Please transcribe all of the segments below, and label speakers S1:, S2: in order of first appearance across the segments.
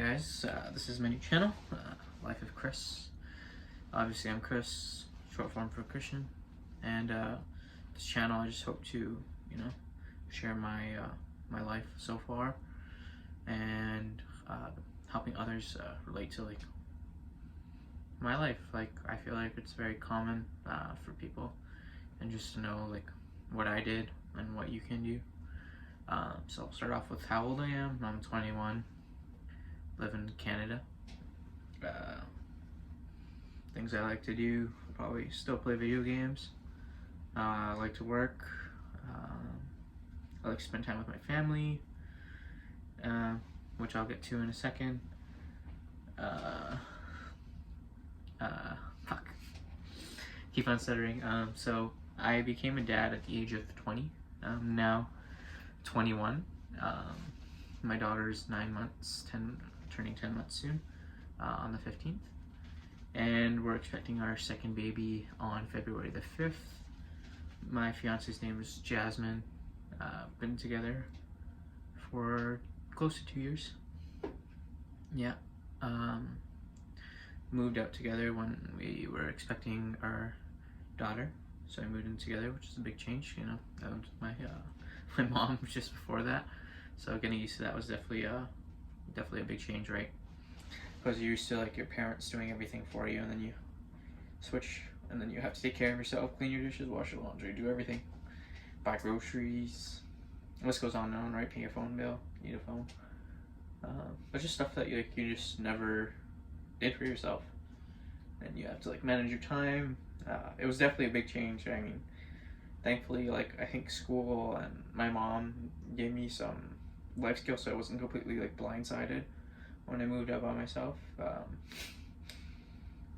S1: guys, this is my new channel, Life of Chris. Obviously I'm Chris, short form for Christian, and this channel I just hope to, share my life so far, and helping others relate to my life. I feel like it's very common for people, and just to know what I did and what you can do. So I'll start off with how old I am. I'm 21. Live in Canada. Things I like to do, probably still play video games. I like to work. I like to spend time with my family, which I'll get to in a second. Fuck. Keep on stuttering. So I became a dad at the age of 20. I'm now 21. My daughter's 9 months, turning 10 months soon, on the 15th. And we're expecting our second baby on February the 5th. My fiance's name is Jasmine. Been together for close to 2 years. Yeah. Moved out together when we were expecting our daughter. So I moved in together, which is a big change. I lived with my mom just before that. So getting used to that was definitely a big change, right? Because you're used to your parents doing everything for you, and then you switch, and then you have to take care of yourself, clean your dishes, wash your laundry, do everything, buy groceries. The list goes on and on, right? Pay your phone bill, need a phone, but just stuff that you just never did for yourself, and you have to manage your time. It was definitely a big change. I mean, thankfully, I think school and my mom gave me some life skills, so I wasn't completely blindsided when I moved out by myself.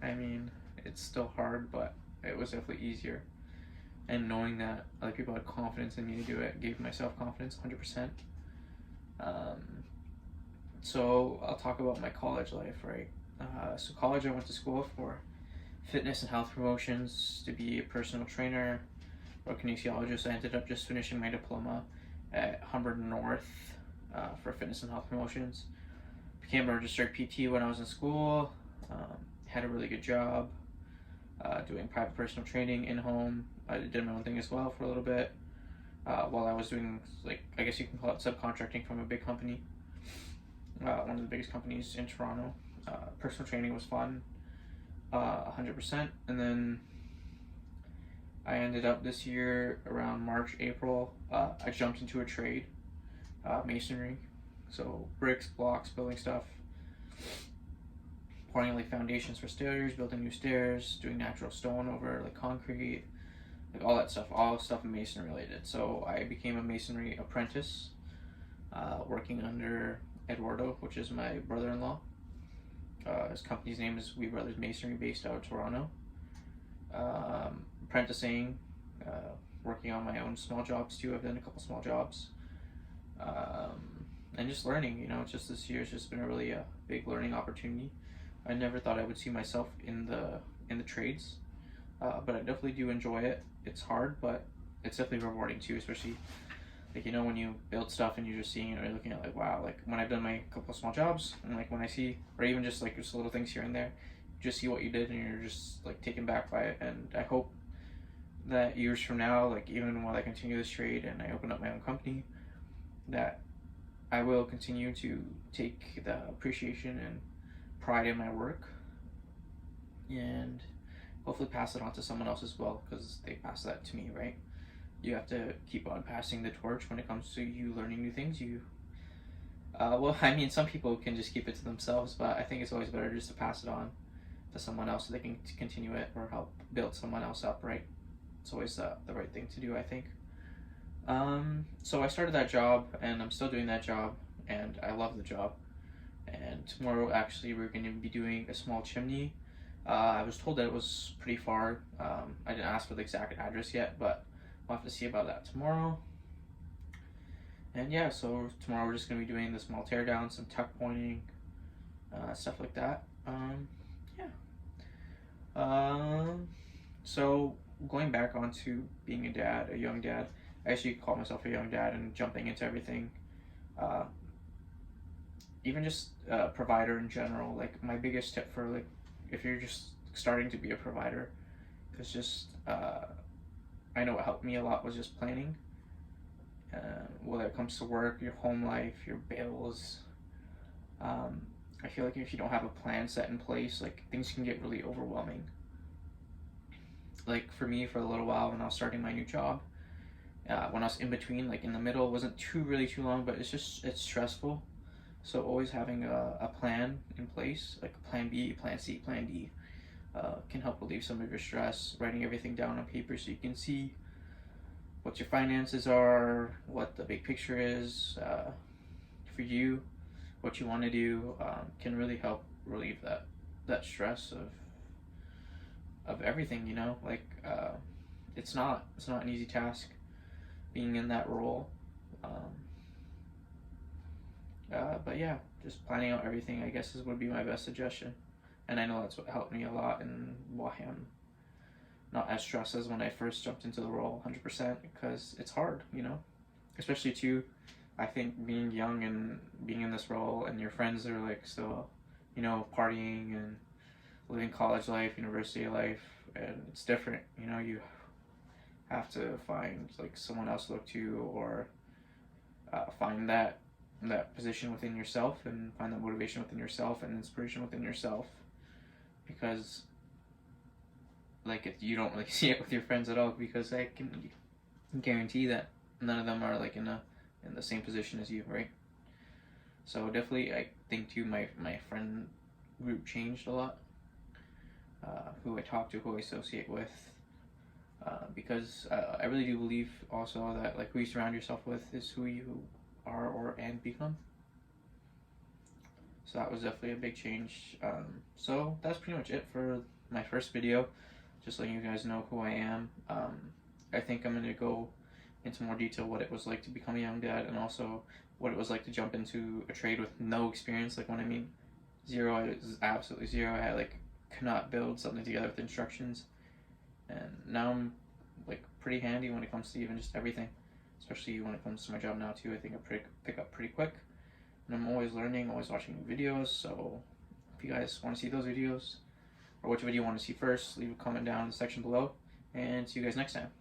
S1: I mean, it's still hard, but it was definitely easier. And knowing that other people had confidence in me to do it gave myself confidence 100%. So I'll talk about my college life, right? So college, I went to school for fitness and health promotions, to be a personal trainer or kinesiologist. I ended up just finishing my diploma at Humber North for fitness and health promotions. Became a registered PT when I was in school. Had a really good job doing private personal training in home. I did my own thing as well for a little bit while I was doing, I guess you can call it subcontracting from a big company, one of the biggest companies in Toronto. Personal training was fun, 100%. And then I ended up this year around March, April, I jumped into a trade, masonry. So bricks, blocks, building stuff, pouring foundations for stairs, building new stairs, doing natural stone over concrete, all that stuff, all stuff masonry related. So I became a masonry apprentice, working under Eduardo, which is my brother-in-law. His company's name is We Brothers Masonry, based out of Toronto. Apprenticing, working on my own small jobs too. I've done a couple small jobs. And just learning, just this year has just been a really big learning opportunity. I never thought I would see myself in the trades, but I definitely do enjoy it. It's hard, but it's definitely rewarding too, especially when you build stuff and you're just seeing it, or you're looking at wow, when I've done my couple of small jobs, and when I see, or even just just little things here and there, you just see what you did and you're just taken back by it. And I hope that years from now, even while I continue this trade and I open up my own company, that I will continue to take the appreciation and pride in my work, and hopefully pass it on to someone else as well, because they passed that to me, right? You have to keep on passing the torch when it comes to you learning new things. Well, I mean, some people can just keep it to themselves, but I think it's always better just to pass it on to someone else so they can continue it or help build someone else up, right? It's always the right thing to do, I think. So I started that job, and I'm still doing that job, and I love the job. And tomorrow, actually, we're going to be doing a small chimney. I was told that it was pretty far. I didn't ask for the exact address yet, but we'll have to see about that tomorrow. And yeah, so tomorrow we're just going to be doing the small tear down, some tuck pointing, stuff like that. So going back onto being a dad, a young dad, I actually call myself a young dad and jumping into everything. even just provider in general. Like my biggest tip for like if you're just starting to be a provider is just I know what helped me a lot was just planning. Whether it comes to work, your home life, your bills. Um, I feel like if you don't have a plan set in place, like things can get really overwhelming. Like for me, for a little while when I was starting my new job, when I was in between, like in the middle, it wasn't too long, but it's stressful. So always having a plan in place, like plan B, plan C, plan D, can help relieve some of your stress. Writing everything down on paper so you can see what your finances are, what the big picture is for you, what you want to do, can really help relieve that stress of everything. You know, like it's not an easy task being in that role. Um, but yeah, just planning out everything, I guess, would be my best suggestion. And I know that's what helped me a lot and why I'm not as stressed as when I first jumped into the role 100% because it's hard, you know? Especially too, I think being young and being in this role and your friends are like still, you know, partying and living college life, university life, and it's different, you know, you have to find like someone else to look to or find that position within yourself and find that motivation within yourself and inspiration within yourself because like you don't really see it with your friends at all because I can guarantee that none of them are like in the same position as you, right? So definitely I think too my friend group changed a lot, who I talk to, who I associate with, because I really do believe also that like who you surround yourself with is who you are or and become. So that was definitely a big change. So that's pretty much it for my first video. Just letting you guys know who I am. I think I'm gonna go into more detail what it was like to become a young dad and also what it was like to jump into a trade with no experience. Like when I mean zero, I was absolutely zero. I like could not build something together with instructions, and now I'm like pretty handy when it comes to even just everything, especially when it comes to my job now too. I think I pick up pretty quick, and I'm always learning, always watching new videos. So if you guys want to see those videos or which video you want to see first, leave a comment down in the section below, and see you guys next time.